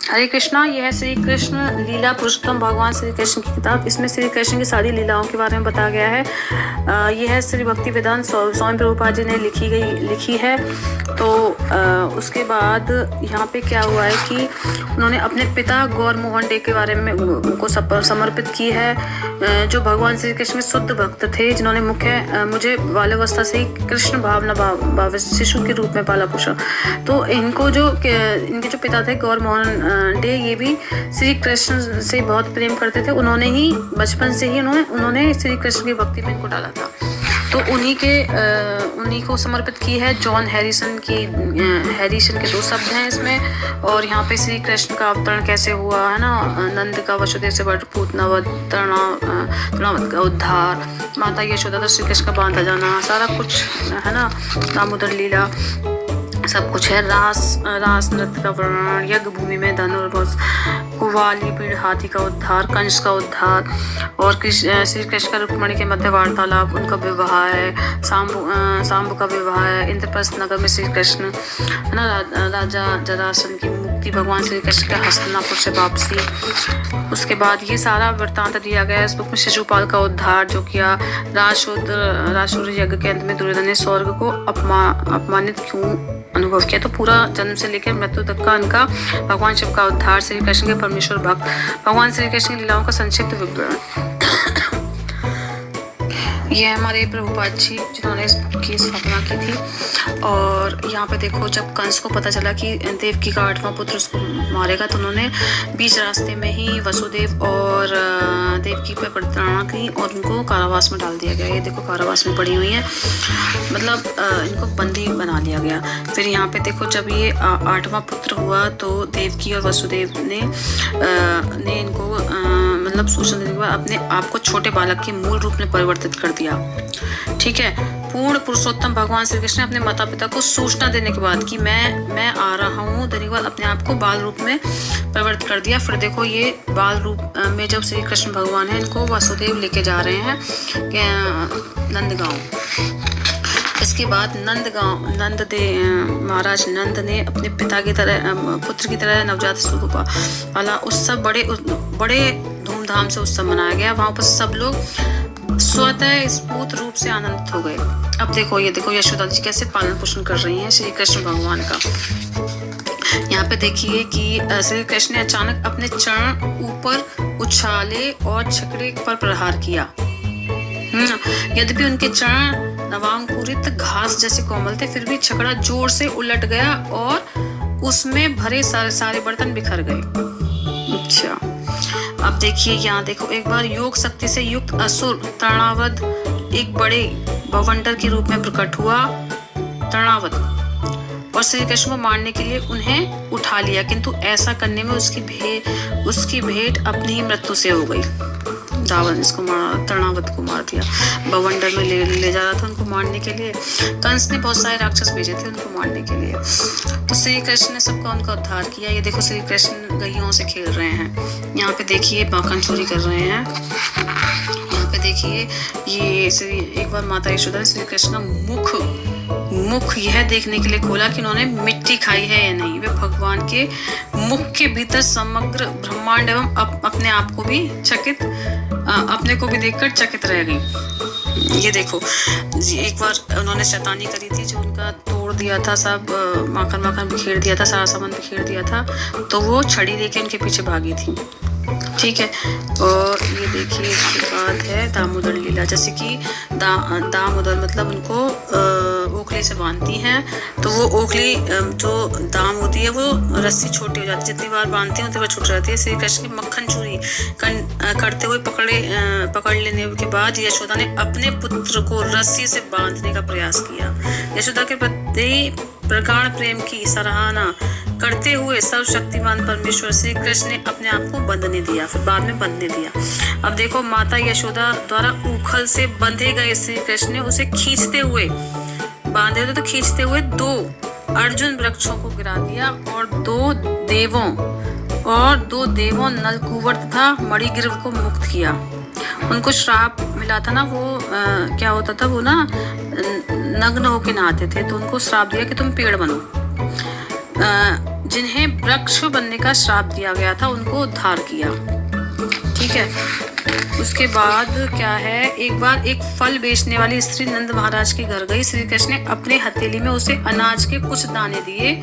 हरे कृष्णा, यह है श्री कृष्ण लीला पुरुषोत्तम भगवान श्री कृष्ण की किताब। इसमें श्री कृष्ण की सारी लीलाओं के बारे में बताया गया है। यह है श्री भक्ति वेदांत स्वामी प्रभुपाद जी ने लिखी है। तो उसके बाद यहाँ पे क्या हुआ है कि उन्होंने अपने पिता गौर मोहन डे के बारे में उनको समर्पित की है, जो भगवान श्री कृष्ण में शुद्ध भक्त थे, जिन्होंने मुझे बाल्यावस्था से ही कृष्ण भावना भाव शिशु के रूप में पाला पोषा। तो इनके जो पिता थे गौर मोहन डे, ये भी श्री कृष्ण से बहुत प्रेम करते थे। उन्होंने ही बचपन से ही उन्होंने श्री कृष्ण की भक्ति में इनको डाला था। तो उन्हीं को समर्पित की है। जॉन हैरिसन के 2 शब्द हैं इसमें। और यहाँ पे श्री कृष्ण का अवतरण कैसे हुआ है ना, नंद का वसुदेव से पूतनावध, तृणावध का उद्धार, माता यशोदा का श्री कृष्ण का बांधा जाना, सारा कुछ है ना, दामोदर लीला, सब कुछ है। रास नृत्य का वर्णन, यज्ञ भूमि में धनुर्धर, कुवाली पीड़ हाथी का उद्धार, कंस का उद्धार, और श्री कृष्ण का रुक्मिणी के मध्य वार्तालाप, उनका विवाह है, सांबु का विवाह है, इंद्रप्रस्थ नगर में श्री कृष्ण है ना, राजा जरासंध की मुक्ति, भगवान श्री कृष्ण के हस्तिनापुर से वापसी। उसके बाद ये सारा वृत्तांत दिया गया है इस बुक में। शिशुपाल का उद्धार जो किया, राजसूय यज्ञ के अंत में दुर्योधन ने स्वर्ग को अपमानित क्यों अनुभव किया। तो पूरा जन्म से लेकर मृत्यु तक का इनका भगवान शिव का उद्धार, श्री कृष्ण के परमेश्वर भक्त, भगवान श्री कृष्ण की लीलाओं का संक्षिप्त विवरण। ये हमारे प्रभुपाद जी जिन्होंने इस बुक की स्थापना की थी। और यहाँ पे देखो, जब कंस को पता चला कि देवकी का 8वां पुत्र उसको मारेगा, तो उन्होंने बीच रास्ते में ही वसुदेव और देवकी पर प्रताड़ना की और उनको कारावास में डाल दिया गया। ये देखो कारावास में पड़ी हुई है, मतलब इनको बंदी बना लिया गया। फिर यहाँ पे देखो, जब ये 8वां पुत्र हुआ तो देवकी और वसुदेव ने इनको मतलब सूचना देने के बाद अपने आप को छोटे बालक के मूल रूप में परिवर्तित कर दिया। ठीक है, पूर्ण पुरुषोत्तम भगवान श्री कृष्ण ने अपने माता पिता को सूचना देने के बाद कि मैं आ रहा हूँ, देने के बाद अपने आप को बाल रूप में परिवर्तित कर दिया। फिर देखो, ये बाल रूप में जब श्री कृष्ण भगवान है, इनको वसुदेव लेके जा रहे हैं नंदगांव। इसके बाद महाराज नंद ने अपने पिता की तरह पुत्र की तरह नवजात शिशु को पाला। उत्सव बड़े धूमधाम से उत्सव मनाया गया। वहां पर सब लोग स्वतः स्फूर्त रूप से आनंदित हो गए। अब देखो, ये देखो यशोदा जी कैसे पालन पोषण कर रही हैं श्री कृष्ण भगवान का। यहाँ पे देखिए कि श्री कृष्ण ने अचानक अपने चरण ऊपर उछाले और छकड़े पर प्रहार किया। यद्यपि उनके चरण नवांकुरित घास जैसे कोमल थे, फिर भी छकड़ा जोर से उलट गया और उसमें भरे सारे बर्तन बिखर गए। अच्छा, अब देखिए यहाँ देखो, एक बार योग शक्ति से युक्त असुर तृणावध एक बड़े बवंडर के रूप में प्रकट हुआ तृणावध, और श्री कृष्ण को मारने के लिए उन्हें उठा लिया, किंतु ऐसा करने में उसकी भेंट अपनी ही मृत्यु से हो गई। रावण इसको तृणावध को मार दिया। बवंडर में ले जा रहा था उनको मारने के लिए। कंस ने बहुत सारे राक्षस भेजे थे उनको मारने के लिए। तो श्री कृष्ण ने सबका उनका उद्धार किया। ये देखो, श्री कृष्ण गैयों से खेल रहे हैं। यहाँ पे देखिए माखन चोरी कर रहे हैं। यहाँ पे देखिए, ये एक बार माता यशोदा ने श्री कृष्ण का मुख यह देखने के लिए खोला कि उन्होंने मिट्टी खाई है या नहीं। वे भगवान के मुख के भीतर समग्र ब्रह्मांड एवं अपने आप को भी अपने को भी देखकर चकित रह गई। ये देखो, एक बार उन्होंने शैतानी करी थी, जो उनका तोड़ दिया था, सब माखन बिखेर दिया था, सारा सामान बिखेर दिया था, तो वो छड़ी लेके उनके पीछे भागी थी। ठीक है, और ये देखिए इसके बाद है दामोदर लीला। जैसे कि दामोदर मतलब उनको ओखली से बांधती हैं, तो वो ओखली जो दाम होती है वो रस्सी छोटी हो जाती है, जितनी बार बांधती है उतनी बार छूट जाती है। श्री कृष्ण की मक्खन चोरी करते हुए पकड़ लेने के बाद यशोदा ने अपने पुत्र को रस्सी से बांधने का प्रयास किया। यशोदा के प्रति प्रगाढ़ प्रेम की सराहना करते हुए सर्वशक्तिमान परमेश्वर श्री कृष्ण ने अपने आप को बंधने दिया, फिर बाद में बंधने दिया। अब देखो, माता यशोदा द्वारा उखल से बंधे गए श्री कृष्ण ने उसे खींचते हुए 2 अर्जुन वृक्षों को गिरा दिया और दो देवों नलकूवर तथा मणिग्रीव को मुक्त किया। उनको श्राप मिला था ना, वो क्या होता था, वो ना नग्न होके नहाते थे, तो उनको श्राप दिया कि तुम पेड़ बनो। जिन्हें वृक्ष बनने का श्राप दिया गया था उनको उद्धार किया। ठीक है, उसके बाद क्या है, एक बार एक फल बेचने वाली स्त्री नंद महाराज के घर गई। श्री कृष्ण ने अपने हथेली में उसे अनाज के कुछ दाने दिए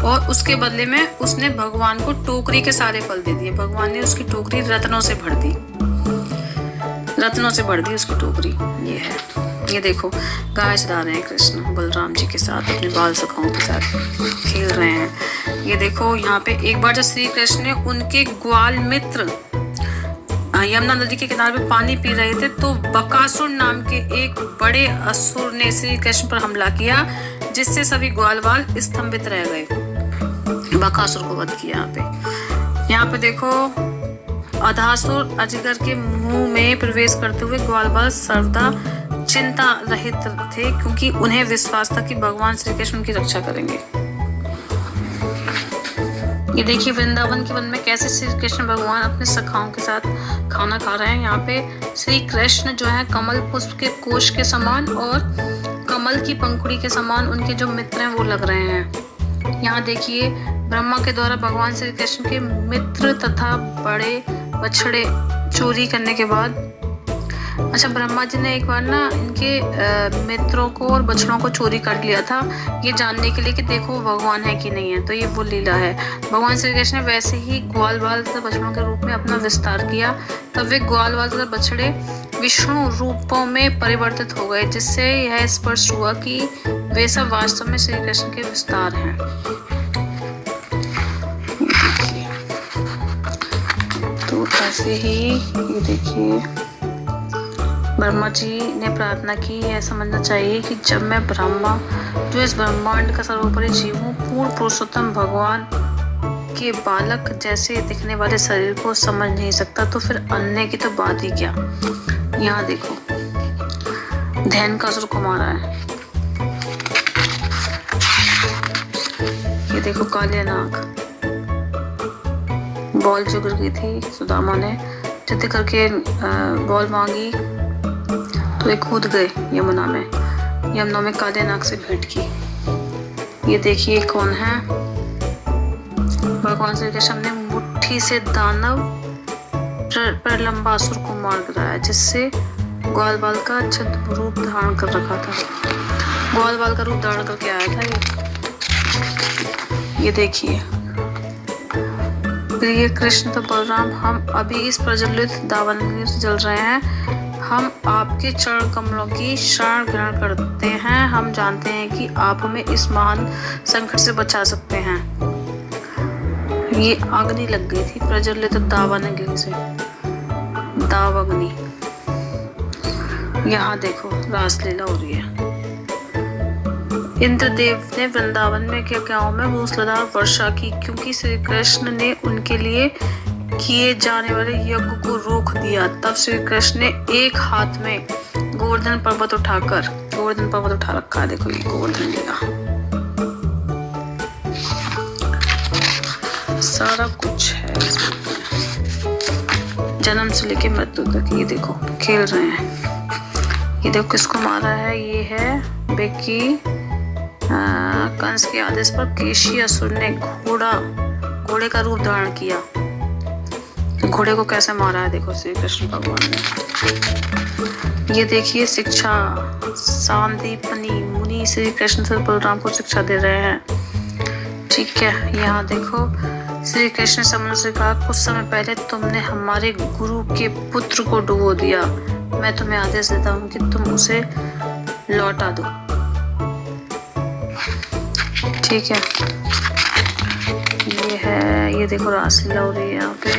और उसके बदले में उसने भगवान को टोकरी के सारे फल दे दिए। भगवान ने उसकी टोकरी रत्नों से भर दी, रत्नों से भर दी उसकी टोकरी। ये है, ये देखो गाय चरा रहे हैं कृष्ण बलराम जी के साथ, अपने बाल सखाओं के साथ खेल रहे हैं। ये देखो यहाँ पे एक बार जब श्री कृष्ण ने उनके ग्वाल मित्र यमुना नदी के किनारे पे पानी पी रहे थे तो बकासुर नाम के एक बड़े असुर ने श्री कृष्ण पर हमला किया, जिससे सभी ग्वाल बाल स्तंभित रह गए। बकासुर को वध किया। यहाँ पे देखो अधासुर अजगर के मुंह में प्रवेश करते हुए ग्वाल बाल सर्वदा चिंता रहित थे, क्योंकि उन्हें विश्वास था कि भगवान श्री कृष्ण उनकी रक्षा करेंगे। ये देखिए वृंदावन के वन में कैसे श्री कृष्ण भगवान अपने सखाओं के साथ खाना खा रहे हैं। यहाँ पे श्री कृष्ण जो है कमल पुष्प के कोश के समान और कमल की पंखुड़ी के समान उनके जो मित्र हैं वो लग रहे हैं। यहाँ देखिए ब्रह्मा के द्वारा भगवान श्री कृष्ण के मित्र तथा बड़े बछड़े चोरी करने के बाद, अच्छा ब्रह्मा जी ने एक बार ना इनके मित्रों को और बछड़ों को चोरी कर लिया था, ये जानने के लिए कि देखो वो भगवान है कि नहीं है। तो ये वो लीला है। भगवान श्री कृष्ण ने वैसे ही ग्वाल बाल तथा बछड़ों के रूप में अपना विस्तार किया, तब वे ग्वाल बाल तथा बछड़े विष्णु रूपों में परिवर्तित हो गए, जिससे यह स्पष्ट हुआ कि वे सब वास्तव में श्री कृष्ण के विस्तार हैं। तो ऐसे ही ये देखिए ब्रह्मा जी ने प्रार्थना की, यह समझना चाहिए कि जब मैं ब्रह्मा जो इस ब्रह्मांड का सर्वोपरि जीव हूँ, पूर्ण पुरुषोत्तम भगवान के बालक जैसे दिखने वाले शरीर को समझ नहीं सकता, तो फिर अन्य की तो बात ही क्या। यहाँ देखो धैनकासुर को मारा है। ये देखो काले नाग बॉल जो गिर गई थी, सुदामा ने जिद करके बॉल मांगी तो ये कूद गए यमुना में काले नाग से भेंट की। ये देखिए कौन है, भगवान श्री कृष्ण ने मुट्ठी से दानव प्रलंबासुर को मार गिराया, जिससे ग्वाल बाल का छद्म रूप धारण कर रखा था। ग्वाल बाल का रूप धारण करके आया था ये देखिए। प्रिय कृष्ण तो बलराम, हम अभी इस प्रज्वलित दावानल से जल रहे हैं। हम आपके चरण कमलों की शरण ग्रहण करते हैं। हम जानते हैं कि आप हमें इस महान संकट से बचा सकते हैं। ये अग्नि लग गई थी प्रज्वलित दावानल से, दावाग्नि। यहाँ देखो रासलीला हो रही है। इंद्रदेव ने वृंदावन में के गांव में मूसलाधार वर्षा की, क्योंकि श्री कृष्ण ने उनके लिए किए जाने वाले यज्ञ को रोक दिया। तब श्री कृष्ण ने एक हाथ में गोवर्धन पर्वत उठा रखा है। देखो ये गोवर्धन लीला, सारा कुछ है इसमें, जन्म से लेके मृत्यु तक। ये देखो खेल रहे हैं। ये देखो किसको मारा है, ये है बेकी कंस के आदेश पर केशी असुर ने घोड़े का रूप धारण किया। घोड़े को कैसे मारा है देखो श्री कृष्ण भगवान ने। ये देखिए शिक्षा, सांदीपनी मुनि श्री कृष्ण से बलराम को शिक्षा दे रहे हैं। ठीक है, यहाँ देखो श्री कृष्ण ने समुद्र से कहा, कुछ समय पहले तुमने हमारे गुरु के पुत्र को डुबो दिया। मैं तुम्हें आदेश देता हूँ कि तुम उसे लौटा दो। ठीक है, ये है, ये देखो रासलीला हो रही है यहाँ पे।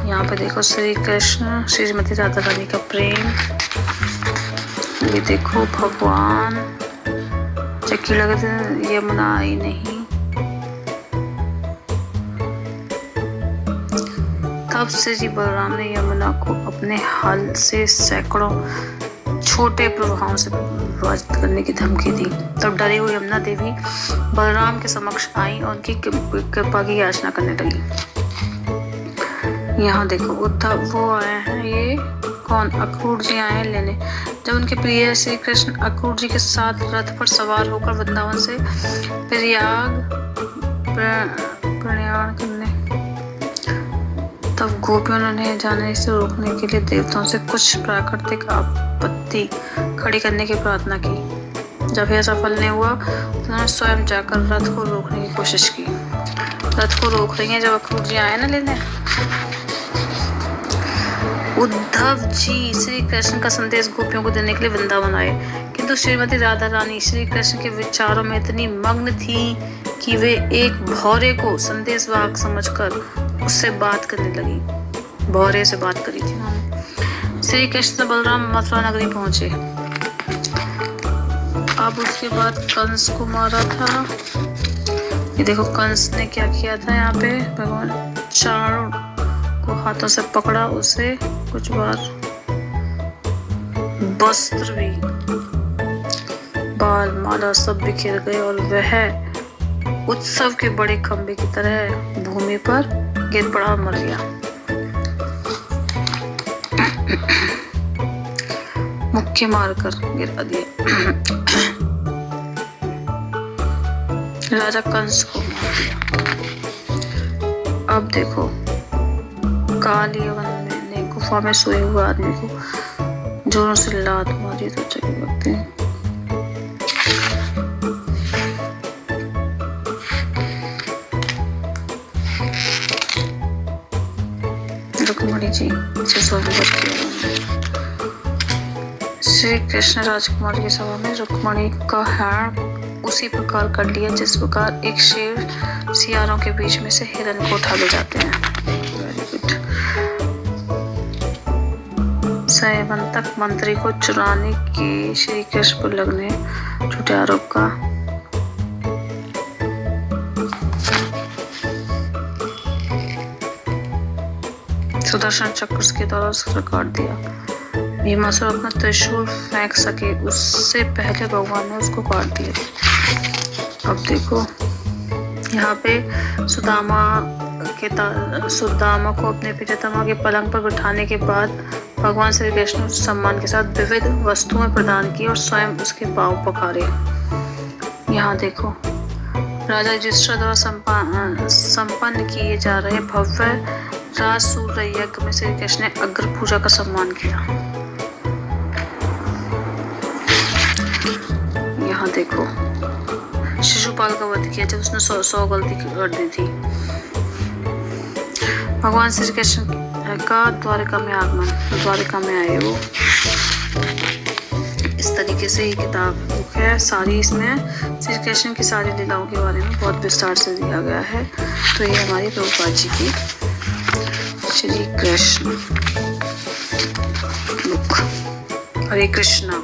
यहाँ पे देखो श्री कृष्ण श्रीमती राधा रानी का प्रेम। ये देखो भगवान चक्की लगे थे, यमुना आई नहीं। तब श्री बलराम ने यमुना को अपने हल से सैकड़ों छोटे प्रवाहों से विभाजित करने की धमकी दी। तब डरी हुई यमुना देवी बलराम के समक्ष आई और उनकी कृपा की याचना करने लगी। यहाँ देखो उद्धव वो आए हैं, ये कौन, अक्रूर जी आए हैं लेने। जब उनके प्रिय श्री कृष्ण अक्रूर जी के साथ रथ पर सवार होकर वृंदावन से प्रयाग प्रयाण करने, तब गोपियों ने उन्हें जाने से रोकने के लिए देवताओं से कुछ प्राकृतिक आपत्ति खड़ी करने की प्रार्थना की। जब यह सफल नहीं हुआ तो उन्होंने स्वयं जाकर रथ को रोकने की कोशिश की। रथ को रोक रही हैं जब अक्रूर जी आए ना लेने। उद्धव जी श्री कृष्ण का संदेश गोपियों को देने के लिए वृंदावन आए, किंतु श्रीमती राधा रानी श्री कृष्ण के विचारों में इतनी मग्न थी कि वे एक भौरे को संदेशवाहक समझकर उससे बात करने लगी। भौरे से बात करी थी उन्होंने। श्री कृष्ण बलराम मथुरा नगरी पहुंचे। अब उसके बाद कंस को मारा था। ये देखो कंस ने क्या किया था। यहाँ पे भगवान चारों को हाथों से पकड़ा, उसे कुछ बार वस्त्र भी, बाल माला सब बिखर गए और वह उत्सव के बड़े खंबे की तरह भूमि पर गिर पड़ा और मर गया। मुक्के मारकर गिरा दिए। राजा कंस को मार दिया। अब देखो काल यवन ने गुफा में सोए हुए आदमी को जोरों से लात मारी तो चले लगते हैं। रुक्मणी जी से स्वागत किया। श्री कृष्ण राजकुमार की सभा में रुक्मणी का हरण उसी प्रकार कर लिया जिस प्रकार एक शेर सियारों के बीच में से हिरन को उठा ले जाते हैं। Very good. सैवंतक मंत्री को चुराने के श्री कृष्ण पर लगने झूठे आरोप का सुदर्शन चक्र के द्वारा उसका काट दिया। भीमासुर अपना त्रिशूल फेंक सके उससे पहले भगवान ने उसको काट दिया। अब देखो यहाँ पे सुदामा को अपने प्रियतमा के पलंग पर बिठाने के बाद भगवान श्री कृष्ण सम्मान के साथ विविध वस्तुएं प्रदान की और स्वयं उसके पांव पखारे। यहाँ देखो राजा युधिष्ठिर द्वारा संपन्न किए जा रहे भव्य राजसूय यज्ञ में श्री कृष्ण ने अग्र पूजा का सम्मान किया। यहाँ देखो शिशुपाल का वध किया जब उसने 100 गलती कर दी थी। भगवान श्री कृष्ण का द्वारिका में आगमन, द्वारिका में आए वो। इस तरीके से ये किताब बुक है सारी। इसमें श्री कृष्ण की सारी लीलाओं के बारे में बहुत विस्तार से दिया गया है। तो ये हमारी प्रभुपाद जी की श्री कृष्ण बुक। हरे कृष्णा।